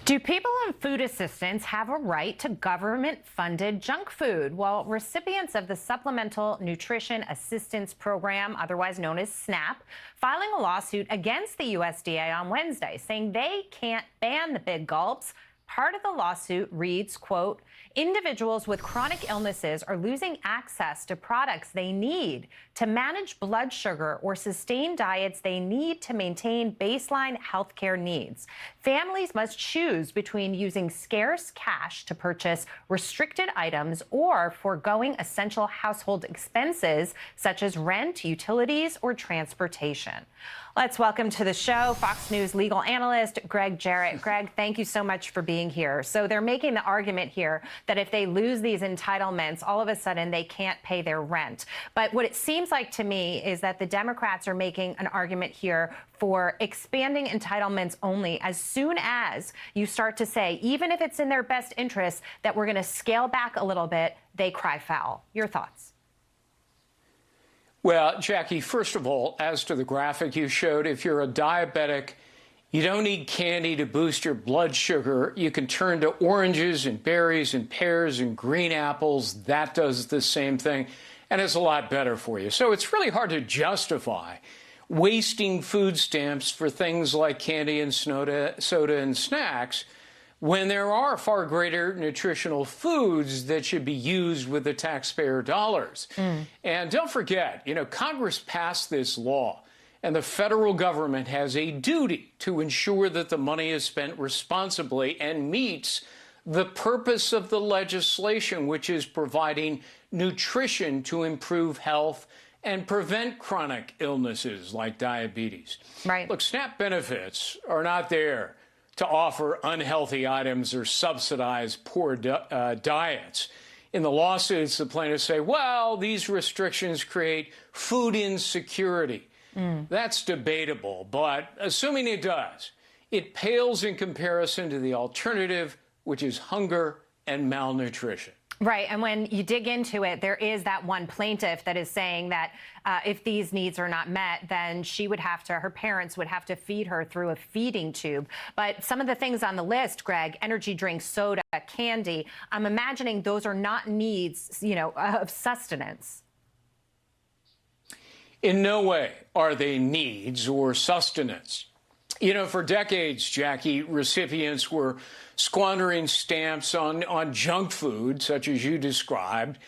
Do people on food assistance have a right to government-funded junk food? Well, recipients of the Supplemental Nutrition Assistance Program, otherwise known as SNAP, filing a lawsuit against the USDA on Wednesday, saying they can't ban the big gulps. Part of the lawsuit reads, quote, individuals with chronic illnesses are losing access to products they need to manage blood sugar or sustain diets they need to maintain baseline healthcare needs. Families must choose between using scarce cash to purchase restricted items or foregoing essential household expenses such as rent, utilities, or transportation. Let's welcome to the show Fox News legal analyst Gregg Jarrett. Gregg, thank you so much for being here. So they're making the argument here that if they lose these entitlements, all of a sudden they can't pay their rent. But what it seems like to me is that the Democrats are making an argument here for expanding entitlements only as soon as you start to say, even if it's in their best interest, that we're going to scale back a little bit, they cry foul. Your thoughts? Well, Jackie, first of all, as to the graphic you showed, if you're a diabetic, you don't need candy to boost your blood sugar. You can turn to oranges and berries and pears and green apples. That does the same thing, and it's a lot better for you. So it's really hard to justify wasting food stamps for things like candy and soda and snacks when there are far greater nutritional foods that should be used with the taxpayer dollars. And don't forget, Congress passed this law, and the federal government has a duty to ensure that the money is spent responsibly and meets the purpose of the legislation, which is providing nutrition to improve health and prevent chronic illnesses like diabetes. Right. Look, SNAP benefits are not there to offer unhealthy items or subsidize poor diets. In the lawsuits, the plaintiffs say, well, these restrictions create food insecurity. That's debatable, but assuming it does, it pales in comparison to the alternative, which is hunger and malnutrition. Right. And when you dig into it, there is that one plaintiff that is saying that if these needs are not met, then her parents would have to feed her through a feeding tube. But some of the things on the list, Gregg, energy drinks, soda, candy, I'm imagining those are not needs, of sustenance. In no way are they needs or sustenance. For decades, Jackie, recipients were squandering stamps on junk food, such as you described,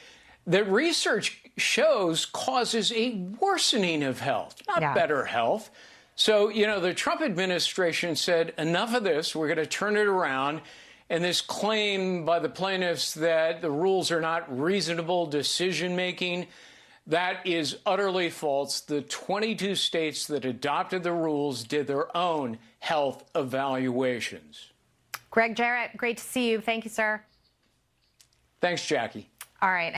that research shows causes a worsening of health, not better health. So, the Trump administration said, enough of this, we're going to turn it around. And this claim by the plaintiffs that the rules are not reasonable decision-making, that is utterly false. The 22 states that adopted the rules did their own health evaluations. Gregg Jarrett, great to see you. Thank you, sir. Thanks, Jackie. All right.